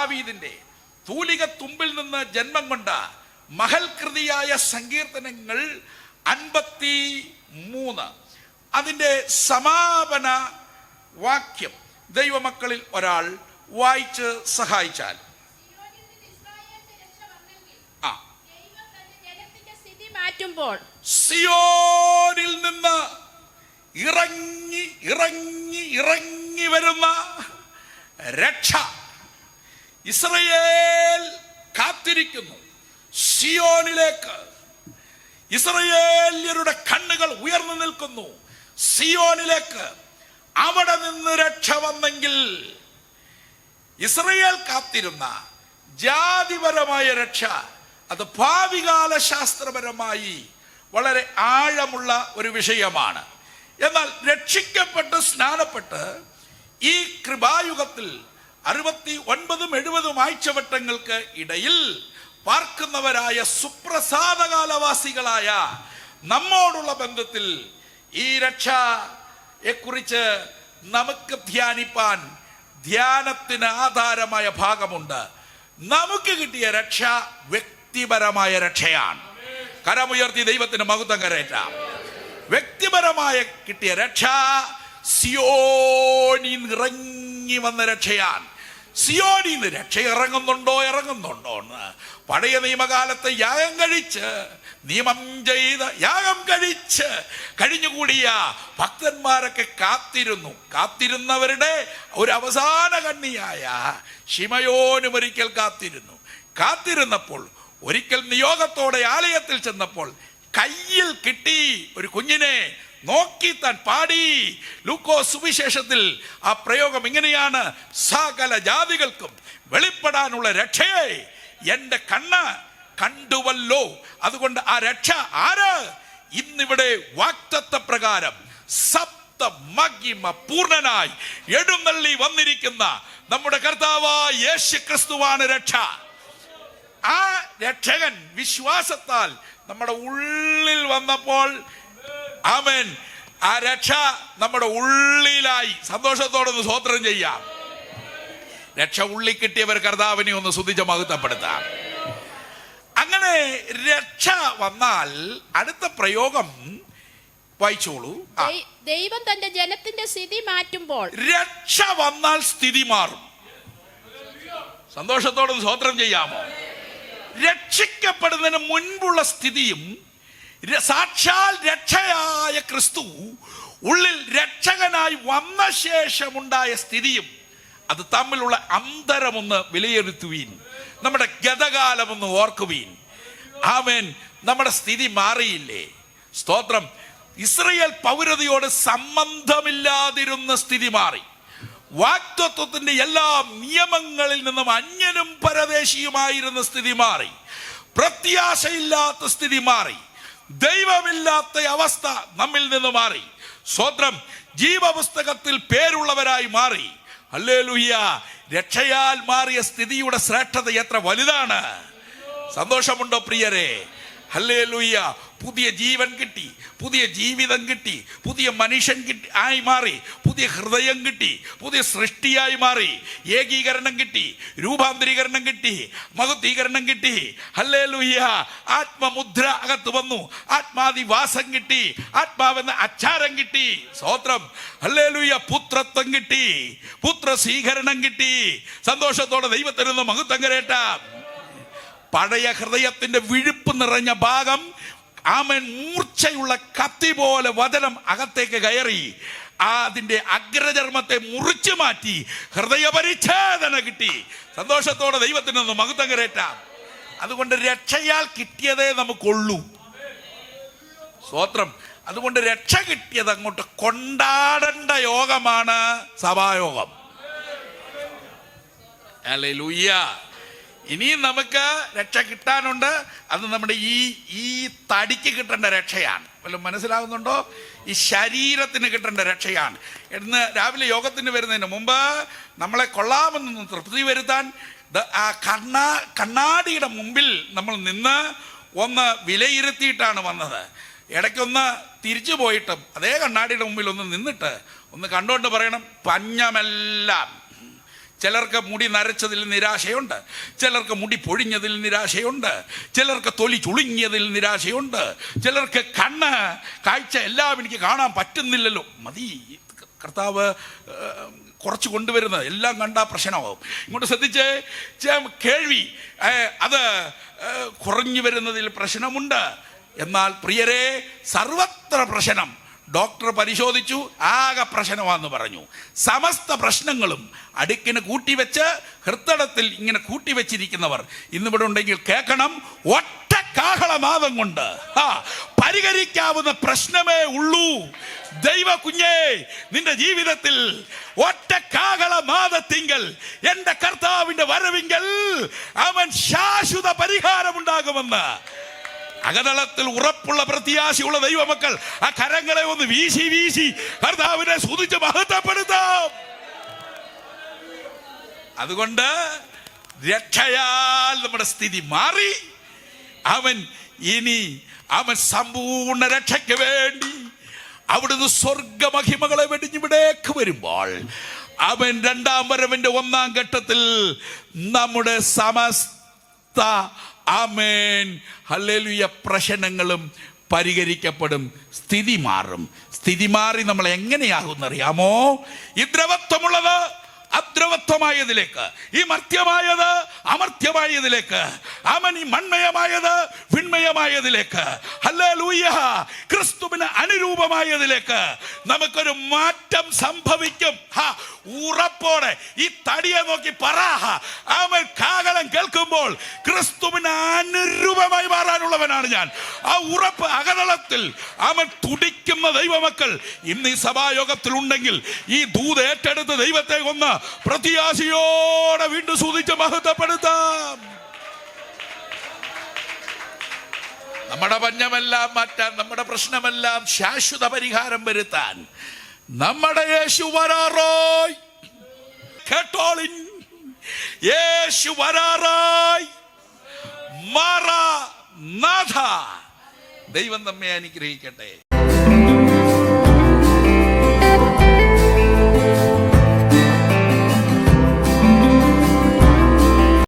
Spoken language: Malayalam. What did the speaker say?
ദാവീദിന്റെ തൂലിക തുമ്പിൽ നിന്ന് ജന്മം കൊണ്ട മഹൽ കൃതിയായ സങ്കീർത്തനങ്ങൾ 53 അതിൻ്റെ സമാപന വാക്യം ദൈവമക്കളിൽ ഒരാൾ വായിച്ച് സഹായിച്ചാൽ. സിയോനിൽ നിന്ന് ഇറങ്ങി ഇറങ്ങി ഇറങ്ങി വരുന്ന രക്ഷ ഇസ്രായേൽ കാത്തിരിക്കുന്നു. സിയോനിലേക്ക് ഇസ്രായേല്യരുടെ കണ്ണുകൾ ഉയർന്നു നിൽക്കുന്നു. സിയോനിലേക്ക് അവിടെ നിന്ന് രക്ഷ വന്നെങ്കിൽ ഇസ്രായേൽ കാത്തിരുന്ന ജാതിപരമായ രക്ഷ അത് ഭാവികാല ശാസ്ത്രപരമായി വളരെ ആഴമുള്ള ഒരു വിഷയമാണ്. എന്നാൽ രക്ഷിക്കപ്പെട്ട് സ്നാനപ്പെട്ട് ഈ കൃപായുഗത്തിൽ 69-70 ആഴ്ചവട്ടങ്ങൾക്ക് ഇടയിൽ പാർക്കുന്നവരായ സുപ്രസാദകാലവാസികളായ നമ്മോടുള്ള ബന്ധത്തിൽ ഈ രക്ഷയെ കുറിച്ച് നമുക്ക് ധ്യാനിപ്പാൻ ധ്യാനത്തിന് ആധാരമായ ഭാഗമുണ്ട്. നമുക്ക് കിട്ടിയ രക്ഷ വ്യക്തിപരമായ രക്ഷയാണ്. കരമുയർത്തി ദൈവത്തിന് മഹത്വം കരേറ്റാം. വ്യക്തിപരമായ കിട്ടിയ രക്ഷ സിയോനിൽ ഇറങ്ങി വന്ന രക്ഷയാണ്. സിയോനിൽ നിന്ന് രക്ഷ ഇറങ്ങുന്നുണ്ടോ എന്ന് പഴയ നിയമകാലത്ത് യാഗം കഴിച്ച് നിയമം ചെയ്ത് യാഗം കഴിച്ച് കഴിഞ്ഞുകൂടിയ ഭക്തന്മാരൊക്കെ കാത്തിരുന്നവരുടെ ഒരു അവസാന കണ്ണിയായ ശിമയോനും ഒരിക്കൽ കാത്തിരുന്നപ്പോൾ ഒരിക്കൽ നിയോഗത്തോടെ ആലയത്തിൽ ചെന്നപ്പോൾ കയ്യിൽ കിട്ടി ഒരു കുഞ്ഞിനെ നോക്കി താൻ പാടി. ലൂക്കോസ് സുവിശേഷത്തിൽ ആ പ്രയോഗം ഇങ്ങനെയാണ്: സകല ജാതികൾക്കും വെളിപ്പെടാനുള്ള രക്ഷയെ എന്റെ കണ്ണ് കണ്ടുവല്ലോ. അതുകൊണ്ട് ആ രക്ഷ ആര്? ഇന്നിവിടെ വാഗ്ദത്ത പ്രകാരം സപ്ത മഹിമ പൂർണ്ണനായി എഴുന്നള്ളി വന്നിരിക്കുന്ന നമ്മുടെ കർത്താവായ യേശു ക്രിസ്തുവാണ് രക്ഷ. ആ രക്ഷകൻ വിശ്വാസത്താൽ നമ്മുടെ ഉള്ളിൽ വന്നപ്പോൾ ആമേൻ, ആ രക്ഷ നമ്മുടെ ഉള്ളിലായി. സന്തോഷത്തോടൊന്ന് സ്തോത്രം ചെയ്യാം. രക്ഷ ഉള്ളിൽ കിട്ടിയവർ കർത്താവിനെ ഒന്ന് സ്തുതിച്ച് മഹത്വപ്പെടുത്താം. അങ്ങനെ രക്ഷ വന്നാൽ അടുത്ത പ്രയോഗം വായിച്ചോളൂ. ദൈവം തന്റെ ജനത്തിന്റെ സ്ഥിതി മാറ്റുമ്പോൾ. രക്ഷ വന്നാൽ സ്ഥിതി മാറും. സന്തോഷത്തോടൊന്ന് സ്തോത്രം ചെയ്യാമോ? രക്ഷിക്കപ്പെടുന്നതിന് മുൻപുള്ള സ്ഥിതിയും സാക്ഷാൽ രക്ഷയായ ക്രിസ്തു ഉള്ളിൽ രക്ഷകനായി വന്ന ശേഷമുണ്ടായ സ്ഥിതിയും അത് തമ്മിലുള്ള അന്തരമൊന്ന് വിലയിരുത്തുവീൻ. നമ്മുടെ ഗതകാലമൊന്ന് ഓർക്കുവീൻ. ആമേൻ. നമ്മുടെ സ്ഥിതി മാറിയില്ലേ? സ്തോത്രം. ഇസ്രായേൽ പൗരതയോട് സംബന്ധമില്ലാതിരുന്ന സ്ഥിതി മാറി. വാഗ്ദത്വത്തിന്റെ എല്ലാ നിയമങ്ങളിൽ നിന്നും അന്യനും പരദേശിയുമായിരുന്ന സ്ഥിതി മാറി. പ്രത്യാശയില്ലാത്ത സ്ഥിതി മാറി. ദൈവമില്ലാത്ത അവസ്ഥ നമ്മിൽ നിന്ന് മാറി. സ്തോത്രം. ജീവപുസ്തകത്തിൽ പേരുള്ളവരായി മാറി. ഹല്ലേലൂയ. രക്ഷയാൽ മാറിയ സ്ഥിതിയുടെ ശ്രേഷ്ഠത എത്ര വലുതാണ്! സന്തോഷമുണ്ടോ പ്രിയരെ? ഹല്ലേലൂയ. പുതിയ ജീവൻ കിട്ടി, പുതിയ ജീവിതം കിട്ടി, പുതിയ മനുഷ്യൻ ആയി മാറി, പുതിയ ഹൃദയം കിട്ടി, പുതിയ സൃഷ്ടിയായി മാറി. ഏകീകരണം കിട്ടി, രൂപാന്തരീകരണം കിട്ടി, മഹത്വീകരണം കിട്ടി. ഹല്ലേലൂയ. ആത്മമുദ്ര അകത്ത് വന്നു, ആത്മാദിവാസം കിട്ടി, ആത്മാവെന്ന അച്ചാരം കിട്ടി. സ്തോത്രം. ഹല്ലേലൂയ. പുത്രത്വം കിട്ടി, പുത്ര സ്വീകരണം കിട്ടി. സന്തോഷത്തോടെ ദൈവത്തിനൊന്ന് മഹത്വം കരേറ്റാം. പഴയ ഹൃദയത്തിന്റെ വിഴുപ്പ് നിറഞ്ഞ ഭാഗം ആമേൻ മൂർച്ചയുള്ള കത്തി പോലെ വചനം അകത്തേക്ക് കയറി അതിന്റെ അഗ്രചർമ്മത്തെ മുറിച്ചു മാറ്റി ഹൃദയപരിച്ഛേദന കിട്ടി. സന്തോഷത്തോടെ ദൈവത്തിനൊന്ന് മഹത്വം കരേറ്റാം. അതുകൊണ്ട് രക്ഷയാൽ കിട്ടിയതേ നമുക്കുള്ളൂ. സ്തോത്രം. അതുകൊണ്ട് രക്ഷ കിട്ടിയത് അങ്ങോട്ട് കൊണ്ടാടേണ്ട യോഗമാണ് സഭായോഗം. ഹല്ലേലൂയ. ഇനിയും നമുക്ക് രക്ഷ കിട്ടാനുണ്ട്. അത് നമ്മുടെ ഈ തടിക്ക് കിട്ടേണ്ട രക്ഷയാണ്. വല്ലതും മനസ്സിലാകുന്നുണ്ടോ? ഈ ശരീരത്തിന് കിട്ടേണ്ട രക്ഷയാണ്. ഇന്ന് രാവിലെ യോഗത്തിന് വരുന്നതിന് മുമ്പ് നമ്മളെ കൊള്ളാമെന്ന് തൃപ്തി വരുത്താൻ ആ കണ്ണാടിയുടെ മുമ്പിൽ നമ്മൾ നിന്ന് ഒന്ന് വിലയിരുത്തിയിട്ടാണ് വന്നത്. ഇടയ്ക്കൊന്ന് തിരിച്ചു പോയിട്ടും അതേ കണ്ണാടിയുടെ മുമ്പിൽ ഒന്ന് നിന്നിട്ട് ഒന്ന് കണ്ടുകൊണ്ട് പറയണം, പഞ്ഞമെല്ലാം ചിലർക്ക് മുടി നരച്ചതിൽ നിരാശയുണ്ട്, ചിലർക്ക് മുടി പൊഴിഞ്ഞതിൽ നിരാശയുണ്ട്, ചിലർക്ക് തൊലി ചുളുങ്ങിയതിൽ നിരാശയുണ്ട്, ചിലർക്ക് കണ്ണ് കാഴ്ച എല്ലാം എനിക്ക് കാണാൻ പറ്റുന്നില്ലല്ലോ. മതി, കർത്താവ് കുറച്ച് കൊണ്ടുവരുന്നത് എല്ലാം കണ്ടാൽ പ്രശ്നമാവും. ഇങ്ങോട്ട് ശ്രദ്ധിച്ച്, കേൾവി അത് കുറഞ്ഞു വരുന്നതിൽ പ്രശ്നമുണ്ട്. എന്നാൽ പ്രിയരെ, സർവത്ര പ്രശ്നം. ഡോക്ടർ പരിശോധിച്ചു, ആകെ പ്രശ്നമാണെന്ന് പറഞ്ഞു. സമസ്ത പ്രശ്നങ്ങളും അടുക്കിന് കൂട്ടിവെച്ച് ഹൃദയത്തിൽ ഇങ്ങനെ കൂട്ടിവെച്ചിരിക്കുന്നവർ ഇന്നിവിടെ ഉണ്ടെങ്കിൽ കേൾക്കണം, ഒറ്റ കാഹളനാദം കൊണ്ട് പരിഹരിക്കാവുന്ന പ്രശ്നമേ ഉള്ളൂ. ദൈവ കുഞ്ഞേ, നിന്റെ ജീവിതത്തിൽ ഒറ്റ കാഹളനാദത്തിങ്കൽ എന്റെ കർത്താവിന്റെ വരവിങ്കൽ അവൻ ശാശ്വത പരിഹാരമുണ്ടാകുമെന്ന് അകതളത്തിൽ ഉറപ്പുള്ള പ്രത്യാശയുള്ള ദൈവമക്കൾ ആ കരങ്ങളെ ഒന്ന് വീശി വീശി കർത്താവിനെ സ്തുതിച്ച് മഹത്വപ്പെടുത്താം. അതുകൊണ്ട് രക്ഷയാൽ നമ്മുടെ സ്ഥിതി മാറി. അവൻ സമ്പൂർണ്ണ രക്ഷയ്ക്ക് വേണ്ടി അവിടുന്ന് സ്വർഗമഹിമകളെ വെടിഞ്ഞിവിടേക്ക് വരുമ്പോൾ അവൻ രണ്ടാം വരവിന്റെ ഒന്നാം ഘട്ടത്തിൽ നമ്മുടെ സമസ്ത ആമേൻ ഹല്ലേലൂയ പ്രശ്നങ്ങളും പരിഹരിക്കപ്പെടും. സ്ഥിതി മാറും. സ്ഥിതി മാറി നമ്മൾ എങ്ങനെയാകുമെന്നറിയാമോ? ഈ ദ്രവത്വമുള്ളത് അദ്രവത്വമായതിലേക്ക്, ഈ മർത്യമായത് അമർത്യമായതിലേക്ക്, അവൻ ഈ മൺമയമായത് വിൺമയമായതിലേക്ക്, ഹല്ലേലൂയ ക്രിസ്തുവിന് അനുരൂപമായതിലേക്ക് നമുക്കൊരു മാറ്റം സംഭവിക്കും. ഉറപ്പോടെ ഈ തടിയെ നോക്കി പറ, അവൻ കാഹളം കേൾക്കുമ്പോൾ ക്രിസ്തുവിന് അനുരൂപമായി മാറാനുള്ളവനാണ് ഞാൻ. ആ ഉറപ്പ് അകതളത്തിൽ അവൻ തുടിക്കുന്ന ദൈവമക്കൾ ഇന്ന് ഈ സഭായോഗത്തിൽ ഉണ്ടെങ്കിൽ ഈ ദൂത് ഏറ്റെടുത്ത് ദൈവത്തെ ഒന്ന് പ്രത്യാശയോടെ വീണ്ടും സ്തുതിച്ച് മഹത്വപ്പെടുത്താം. നമ്മുടെ പഞ്ഞമെല്ലാം മാറ്റാൻ, നമ്മുടെ പ്രശ്നമെല്ലാം ശാശ്വത പരിഹാരം വരുത്താൻ നമ്മുടെ യേശു വരാറായി. കേട്ടോളിൻ, യേശു വരാറായി. മാറാനാഥ. ദൈവം നമ്മെ അനുഗ്രഹിക്കട്ടെ.